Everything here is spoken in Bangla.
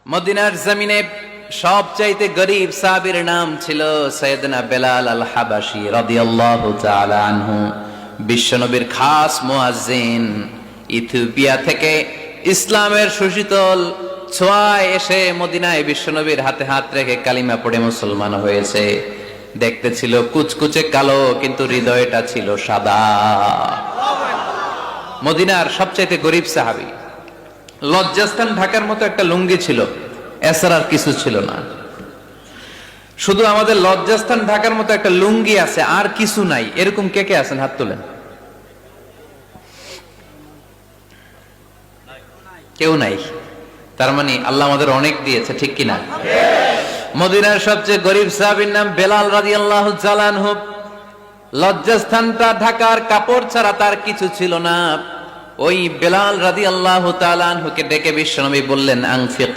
মদিনার জমিনে সবচাইতে গরীব সাহাবীর নাম ছিল সাইয়েদনা বেলাল আল হাবাসী রাদিয়াল্লাহু তাআলা আনহু। বিশ্বনবীর খাস মুয়াজ্জিন, ইথিওপিয়া থেকে ইসলামের সুশীতল ছোঁয়ায় এসে মদিনায় বিশ্বনবীর হাতে হাত রেখে কালিমা পড়ে মুসলমান হয়েছে। দেখতে ছিল কুচকুচে কালো, কিন্তু হৃদয়টা ছিল সাদা। মদিনার সবচাইতে গরীব সাহাবী। লজ্জাস্থান ঢাকার মতো একটা লুঙ্গি ছিল, এছাড়া আর কিছু ছিল না। শুধু আমাদের লজ্জাস্থান ঢাকার মতো একটা লুঙ্গি আছে, আর কিছু নাই। এরকম কে কে আছেন? হাত তোলেন। কেউ নাই। তার মানে আল্লাহ আমাদের অনেক দিয়েছে, ঠিক কিনা? মদিনার সবচেয়ে গরীব সাহাবীর নাম বেলাল রাদিয়াল্লাহু তাআলা আনহু। লজ্জাস্থানটা ঢাকার কাপড় ছাড়া তার কিছু ছিল না। ওই বেলাল রাদিয়াল্লাহু তাআলা আনহুকে ডেকে বিশ্বনবী বললেন, আনফিক